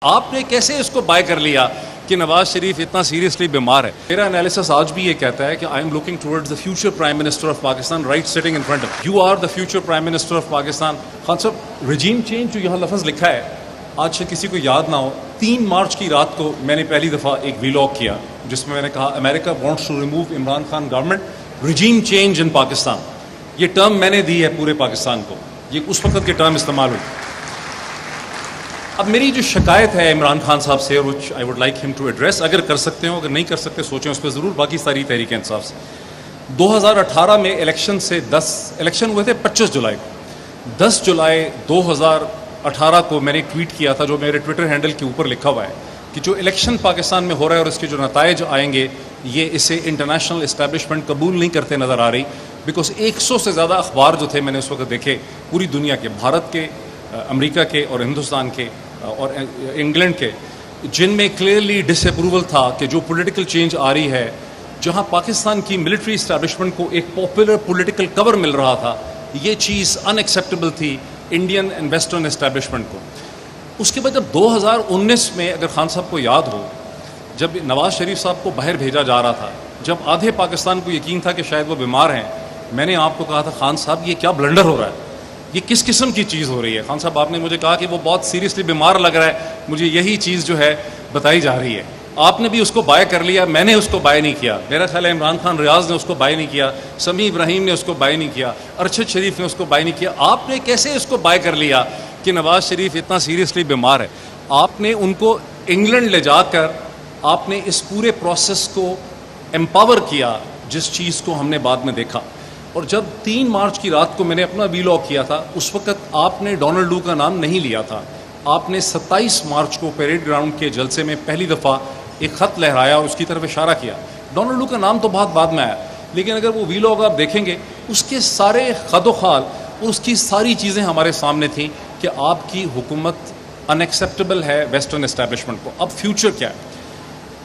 आपने कैसे इसको बाय कर लिया कि नवाज शरीफ इतना सीरियसली बीमार है? मेरा एनालिसिस आज भी ये कहता है कि I am looking towards the future prime minister of Pakistan right sitting in front of you are the future prime minister of Pakistan. Khan sahab, regime change जो यहाँ लफ्ज़ लिखा है, आज से किसी को याद ना हो, 3 मार्च की रात को मैंने पहली दफ़ा एक वीलॉग किया जिसमें मैंने कहा America wants to remove Imran Khan government, regime change in Pakistan. ये टर्म मैंने दी है पूरे पाकिस्तान को, ये उस वक्त के टर्म इस्तेमाल हुई। अब मेरी जो शिकायत है इमरान खान साहब से, which I would like him to address, अगर कर सकते हो, अगर नहीं कर सकते सोचें उस पर ज़रूर, बाकी सारी तहरीक इंसाफ से। 2018 में इलेक्शन से 10 इलेक्शन हुए थे 25 जुलाई को। 10 जुलाई 2018 को मैंने एक ट्वीट किया था जो मेरे ट्विटर हैंडल के ऊपर लिखा हुआ है कि जो इलेक्शन पाकिस्तान में हो रहा है और इसके जो नताइज आएंगे, ये इसे इंटरनेशनल इस्टेब्लिशमेंट कबूल नहीं करते नज़र आ रही। बिकॉज 100 से ज़्यादा अखबार जो थे मैंने उस वक्त देखे पूरी दुनिया के, भारत के, अमेरिका के और हिंदुस्तान के और इंग्लैंड के, जिनमें क्लियरली डिसअप्रूवल था कि जो पॉलिटिकल चेंज आ रही है, जहां पाकिस्तान की मिलिट्री इस्टेब्लिशमेंट को एक पॉपुलर पॉलिटिकल कवर मिल रहा था, ये चीज़ अनएक्सेप्टेबल थी इंडियन एंड वेस्टर्न इस्टेब्लिशमेंट को। उसके बाद जब 2019 में, अगर खान साहब को याद हो, जब नवाज शरीफ साहब को बाहर भेजा जा रहा था, जब आधे पाकिस्तान को यकीन था कि शायद वो बीमार हैं, मैंने आपको कहा था खान साहब ये क्या ब्लंडर हो रहा है, ये किस किस्म की चीज़ हो रही है। खान साहब, आपने मुझे कहा कि वो बहुत सीरियसली बीमार लग रहा है, मुझे यही चीज़ जो है बताई जा रही है। आपने भी उसको बाय कर लिया, मैंने उसको बाय नहीं किया। मेरा ख्याल है इमरान खान रियाज ने उसको बाय नहीं किया, समी इब्राहिम ने उसको बाय नहीं किया, अरशद शरीफ ने उसको बाय नहीं किया। आपने कैसे इसको बाय कर लिया कि नवाज शरीफ इतना सीरियसली बीमार है? आपने उनको इंग्लैंड ले जाकर आपने इस पूरे प्रोसेस को एम्पावर किया, जिस चीज़ को हमने बाद में देखा। और जब 3 मार्च की रात को मैंने अपना वीलॉग किया था, उस वक्त आपने डोनाल्ड लू का नाम नहीं लिया था। आपने 27 मार्च को परेड ग्राउंड के जलसे में पहली दफ़ा एक ख़त लहराया और उसकी तरफ इशारा किया। डोनाल्ड लू का नाम तो बहुत बाद में आया, लेकिन अगर वो वीलॉग आप देखेंगे, उसके सारे खदोखाल और उसकी सारी चीज़ें हमारे सामने थी कि आपकी हुकूमत अनएक्सेप्टेबल है वेस्टर्न इस्टेब्लिशमेंट को। अब फ्यूचर क्या है?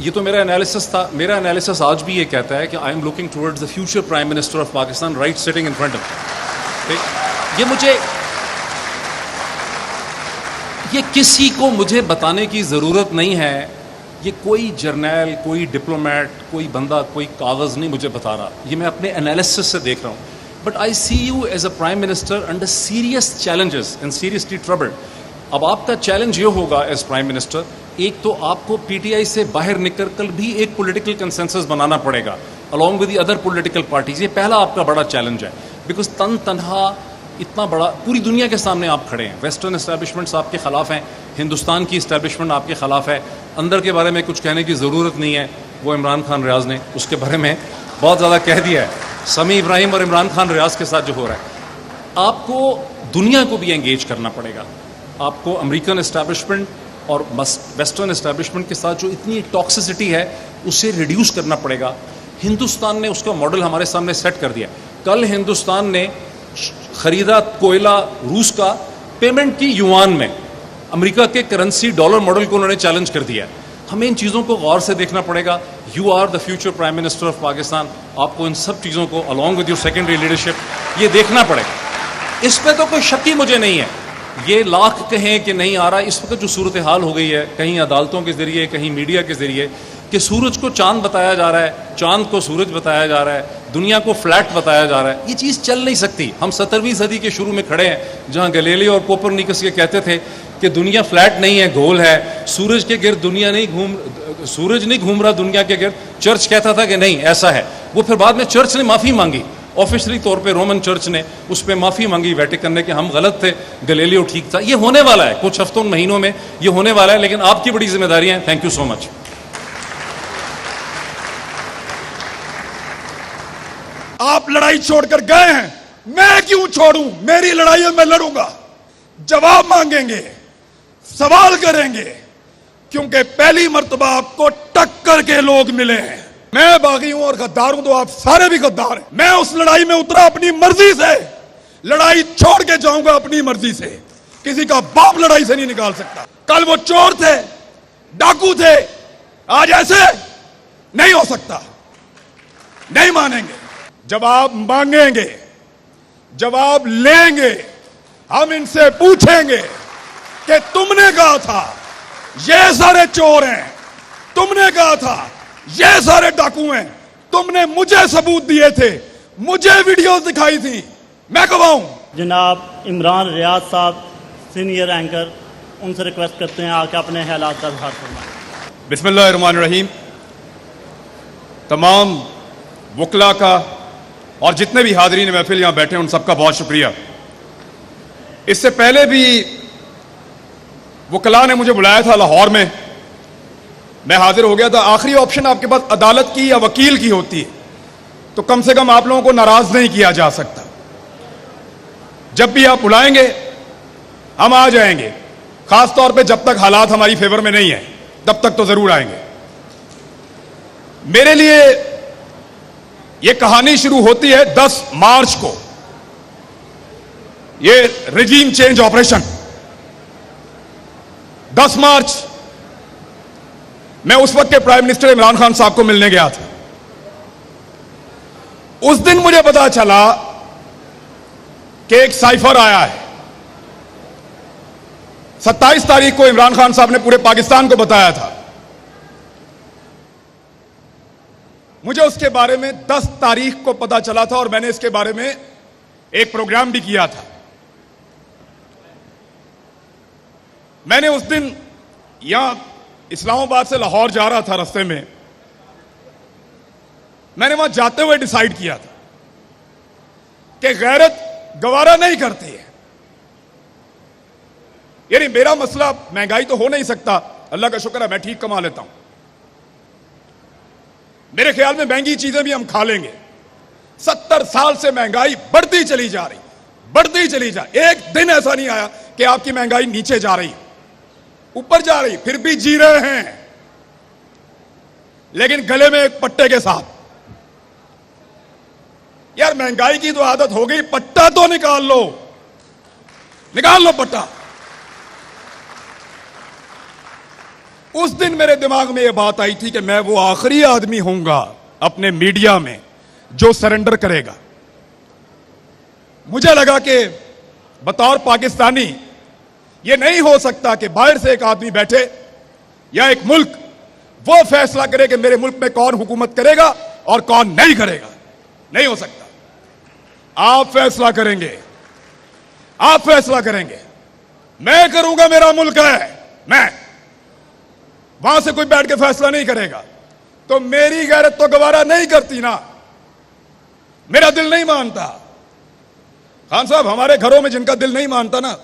ये तो मेरा एनालिसिस था। मेरा एनालिसिस आज भी ये कहता है कि I am looking towards the future prime minister of Pakistan right sitting in front of. ये किसी को मुझे बताने की ज़रूरत नहीं है। ये कोई जर्नैल, कोई डिप्लोमेट, कोई बंदा, कोई कागज़ नहीं मुझे बता रहा। ये मैं अपने एनालिसिस से देख रहा हूँ। But I see you as a prime minister under serious challenges and seriously troubled. अब आपका चैलेंज ये होगा एज प्राइम मिनिस्टर, एक तो आपको पीटीआई से बाहर निकल कर भी एक पॉलिटिकल कंसेंसस बनाना पड़ेगा along with the other political parties. ये पहला आपका बड़ा चैलेंज है, बिकॉज तनहा इतना बड़ा पूरी दुनिया के सामने आप खड़े हैं। वेस्टर्न इस्टेब्लिशमेंट्स आपके खिलाफ हैं, हिंदुस्तान की इस्टेब्लिशमेंट आपके खिलाफ है। अंदर के बारे में कुछ कहने की ज़रूरत नहीं है, वो इमरान खान रियाज ने उसके बारे में बहुत ज़्यादा कह दिया है। समी इब्राहिम और इमरान खान रियाज के साथ जो हो रहा है, आपको दुनिया को भी एंगेज करना पड़ेगा। आपको अमेरिकन इस्टेब्लिशमेंट और वेस्टर्न इस्टेब्लिशमेंट के साथ जो इतनी टॉक्सिसिटी है, उसे रिड्यूस करना पड़ेगा। हिंदुस्तान ने उसका मॉडल हमारे सामने सेट कर दिया। कल हिंदुस्तान ने खरीदा कोयला रूस का, पेमेंट की युआन में। अमेरिका के करेंसी डॉलर मॉडल को उन्होंने चैलेंज कर दिया। हमें इन चीज़ों को गौर से देखना पड़ेगा। You are the future prime minister of Pakistan. आपको इन सब चीज़ों को along with your secondary leadership ये देखना पड़ेगा। इस पर तो कोई शक ही मुझे नहीं है। ये लाख कहें कि नहीं आ रहा, इस वक्त जो सूरत हाल हो गई है, कहीं अदालतों के ज़रिए, कहीं मीडिया के ज़रिए, कि सूरज को चांद बताया जा रहा है, चांद को सूरज बताया जा रहा है, दुनिया को फ्लैट बताया जा रहा है। ये चीज़ चल नहीं सकती। हम 17वीं सदी के शुरू में खड़े हैं, जहाँ गैलीलियो और कोपरनिकस ये कहते थे कि दुनिया फ्लैट नहीं है, गोल है, सूरज के गिर्द दुनिया नहीं सूरज नहीं घूम रहा दुनिया के गिर्द। चर्च कहता था कि नहीं ऐसा है। वो फिर बाद में चर्च ने माफ़ी मांगी, ऑफिशियली तौर पे रोमन चर्च ने उस पर माफ़ी मांगी वेटिकन ने कि हम गलत थे, गैलीलियो ठीक था। ये होने वाला है, कुछ हफ्तों महीनों में ये होने वाला है, लेकिन आपकी बड़ी जिम्मेदारी है। Thank you so much. आप लड़ाई छोड़कर गए हैं, मैं क्यों छोड़ूं? मेरी लड़ाई मैं लड़ूंगा, जवाब मांगेंगे, सवाल करेंगे, क्योंकि पहली मर्तबा आपको टक्कर के लोग मिले हैं। मैं बागी हूं और गद्दार हूं, तो आप सारे भी गद्दार हैं। मैं उस लड़ाई में उतरा अपनी मर्जी से, लड़ाई छोड़ के जाऊंगा अपनी मर्जी से। किसी का बाप लड़ाई से नहीं निकाल सकता। कल वो चोर थे, डाकू थे, आज ऐसे नहीं हो सकता। नहीं मानेंगे, जवाब मांगेंगे, जवाब लेंगे। हम इनसे पूछेंगे कि तुमने कहा था ये सारे चोर हैं, तुमने कहा था ये सारे डाकू हैं, तुमने मुझे सबूत दिए थे, मुझे वीडियोस दिखाई थी, मैं गवाह हूं। जनाब इमरान रियाज साहब सीनियर एंकर, उनसे रिक्वेस्ट करते हैं आके अपने हालात का इजहार फरमाएं। बिस्मिल्लाहिर्रहमानिर्रहीम। तमाम वकला का और जितने भी हाज़रीन महफिल यहाँ बैठे हैं उन सबका बहुत शुक्रिया। इससे पहले भी वकला ने मुझे बुलाया था लाहौर में, मैं हाजिर हो गया था। आखिरी ऑप्शन आपके पास अदालत की या वकील की होती है, तो कम से कम आप लोगों को नाराज नहीं किया जा सकता। जब भी आप बुलाएंगे हम आ जाएंगे, खास तौर पे जब तक हालात हमारी फेवर में नहीं है तब तक तो जरूर आएंगे। मेरे लिए यह कहानी शुरू होती है 10 मार्च को, यह रिजीम चेंज ऑपरेशन। 10 मार्च मैं उस वक्त के प्राइम मिनिस्टर इमरान खान साहब को मिलने गया था। उस दिन मुझे पता चला कि एक साइफर आया है। 27 तारीख को इमरान खान साहब ने पूरे पाकिस्तान को बताया था। मुझे उसके बारे में 10 तारीख को पता चला था और मैंने इसके बारे में एक प्रोग्राम भी किया था। मैंने उस दिन यहां इस्लामाबाद से लाहौर जा रहा था, रास्ते में मैंने वहां जाते हुए डिसाइड किया था कि गैरत गवारा नहीं करती है। यानी मेरा मसला महंगाई तो हो नहीं सकता, अल्लाह का शुक्र है मैं ठीक कमा लेता हूं। मेरे ख्याल में महंगी चीजें भी हम खा लेंगे। 70 साल से महंगाई बढ़ती चली जा रही, बढ़ती चली जा, एक दिन ऐसा नहीं आया कि आपकी महंगाई नीचे जा रही, ऊपर जा रही, फिर भी जी रहे हैं, लेकिन गले में एक पट्टे के साथ। यार महंगाई की तो आदत हो गई, पट्टा तो निकाल लो, निकाल लो पट्टा। उस दिन मेरे दिमाग में यह बात आई थी कि मैं वो आखिरी आदमी होऊंगा अपने मीडिया में जो सरेंडर करेगा। मुझे लगा कि बतौर पाकिस्तानी यह नहीं हो सकता कि बाहर से एक आदमी बैठे या एक मुल्क वो फैसला करे कि मेरे मुल्क में कौन हुकूमत करेगा और कौन नहीं करेगा। नहीं हो सकता। आप फैसला करेंगे, आप फैसला करेंगे, मैं करूंगा, मेरा मुल्क है, मैं। वहां से कोई बैठ के फैसला नहीं करेगा। तो मेरी गैरत तो गवारा नहीं करती ना, मेरा दिल नहीं मानता। खान साहब, हमारे घरों में जिनका दिल नहीं मानता ना,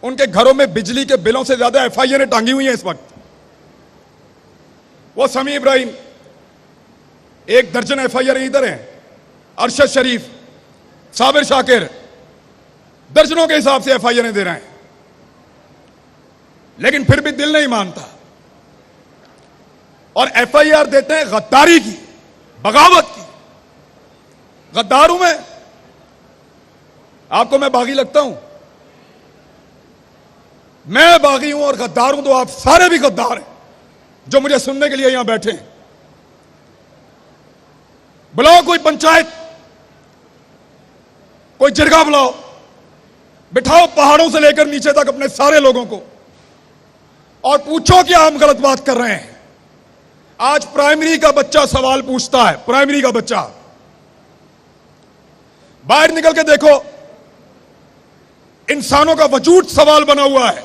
उनके घरों में बिजली के बिलों से ज्यादा एफआईआर टांगी हुई हैं इस वक्त। वो समी इब्राहिम, 1 दर्जन एफआईआर इधर हैं, अरशद शरीफ, साबिर शाकिर, दर्जनों के हिसाब से एफआईआर दे रहे हैं, लेकिन फिर भी दिल नहीं मानता। और एफआईआर देते हैं गद्दारी की, बगावत की। गद्दार हूं मैं? आपको मैं बागी लगता हूं? मैं बागी हूं और गद्दार हूं तो आप सारे भी गद्दार हैं जो मुझे सुनने के लिए यहां बैठे हैं। बुलाओ कोई पंचायत, कोई जिरगा बुलाओ, बिठाओ पहाड़ों से लेकर नीचे तक अपने सारे लोगों को और पूछो कि हम गलत बात कर रहे हैं। आज प्राइमरी का बच्चा सवाल पूछता है, प्राइमरी का बच्चा। बाहर निकल के देखो, इंसानों का वजूद सवाल बना हुआ है।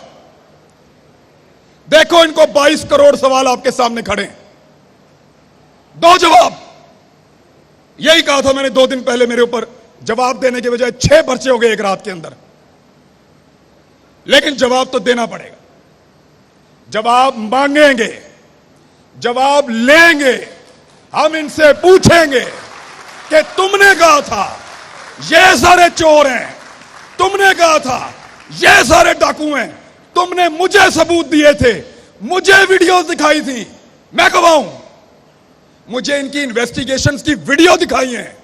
देखो इनको 22 करोड़ सवाल आपके सामने खड़े हैं, दो जवाब। यही कहा था मैंने 2 दिन पहले, मेरे ऊपर जवाब देने के बजाय 6 पर्चे हो गए एक रात के अंदर। लेकिन जवाब तो देना पड़ेगा, जवाब मांगेंगे, जवाब लेंगे। हम इनसे पूछेंगे कि तुमने कहा था ये सारे चोर हैं, तुमने कहा था ये सारे डाकू हैं, तुमने मुझे सबूत दिए थे, मुझे वीडियोस दिखाई थी, मैं गवाह हूं। मुझे इनकी इन्वेस्टिगेशंस की वीडियो दिखाई है।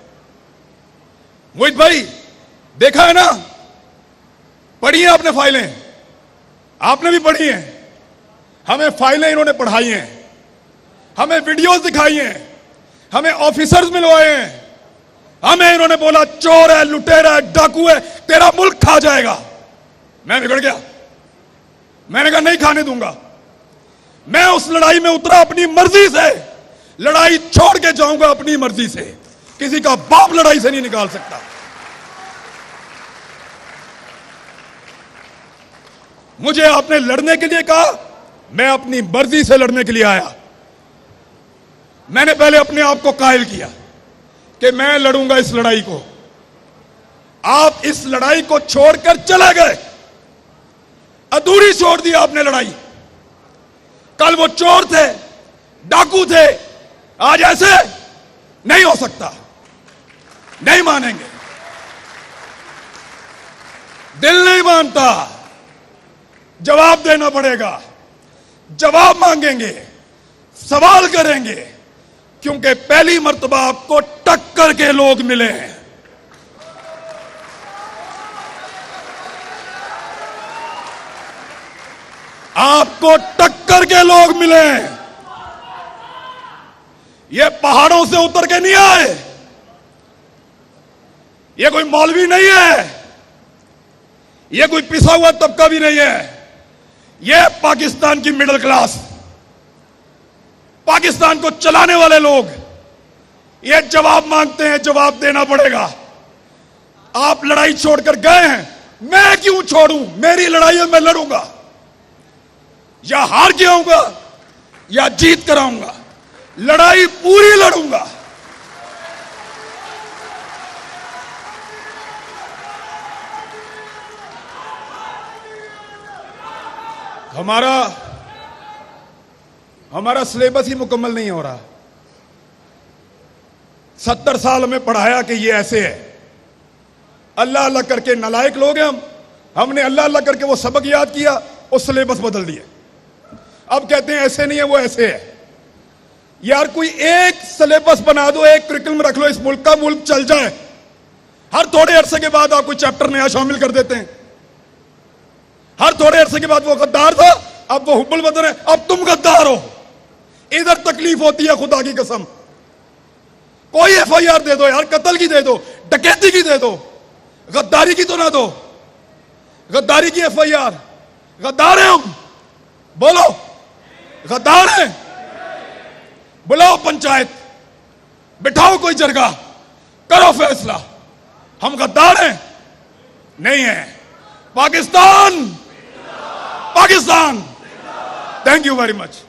मोहित भाई, देखा है ना, पढ़ी है आपने फाइलें, आपने भी पढ़ी हैं। हमें फाइलें इन्होंने पढ़ाई हैं, हमें वीडियोस दिखाई हैं, हमें ऑफिसर्स मिलवाए हैं, हमें इन्होंने बोला चोर है, लुटेरा है, डाकू है, तेरा मुल्क खा जाएगा। मैं बिगड़ गया, मैंने कहा नहीं खाने दूंगा। मैं उस लड़ाई में उतरा अपनी मर्जी से, लड़ाई छोड़ के जाऊंगा अपनी मर्जी से। किसी का बाप लड़ाई से नहीं निकाल सकता। मुझे आपने लड़ने के लिए कहा, मैं अपनी मर्जी से लड़ने के लिए आया। मैंने पहले अपने आप को कायल किया कि मैं लड़ूंगा इस लड़ाई को। आप इस लड़ाई को छोड़कर चले गए, अधूरी छोड़ दी आपने लड़ाई। कल वो चोर थे, डाकू थे, आज ऐसे नहीं हो सकता, नहीं मानेंगे, दिल नहीं मानता। जवाब देना पड़ेगा, जवाब मांगेंगे, सवाल करेंगे, क्योंकि पहली मर्तबा आपको टक्कर के लोग मिले हैं। आपको टक्कर के लोग मिले हैं। ये पहाड़ों से उतर के नहीं आए, ये कोई मौलवी नहीं है, ये कोई पिसा हुआ तबका भी नहीं है। ये पाकिस्तान की मिडिल क्लास, पाकिस्तान को चलाने वाले लोग, ये जवाब मांगते हैं, जवाब देना पड़ेगा। आप लड़ाई छोड़कर गए हैं, मैं क्यों छोड़ूं? मेरी लड़ाई है, मैं लड़ूंगा, या हार के आऊंगा या जीत कर आऊंगा, लड़ाई पूरी लड़ूंगा। हमारा सिलेबस ही मुकम्मल नहीं हो रहा। 70 साल हमें पढ़ाया कि ये ऐसे है। अल्लाह अल्लाह करके नालायक लोग हैं हमने अल्लाह अल्लाह करके वो सबक याद किया और सिलेबस बदल दिए। अब कहते हैं ऐसे नहीं है, वो ऐसे है। यार कोई एक सिलेबस बना दो, एक करिकुलम रख लो, इस मुल्क का, मुल्क चल जाए। हर थोड़े अरसे के बाद आप कोई चैप्टर नया शामिल कर देते हैं। हर थोड़े अरसे के बाद वो गद्दार था, अब वो हुब्बुल वतन है, अब तुम गद्दार हो। इधर तकलीफ होती है, खुदा की कसम। कोई एफआईआर दे दो यार, कत्ल की दे दो, डकैती की दे दो, गद्दारी की तो ना दो। गद्दारी की एफआईआर, गद्दार हैं हम, बोलो गद्दार हैं। बुलाओ पंचायत, बिठाओ कोई जरगा, करो फैसला। हम गद्दार हैं? नहीं है। Pakistan, Pakistan. Thank you very much.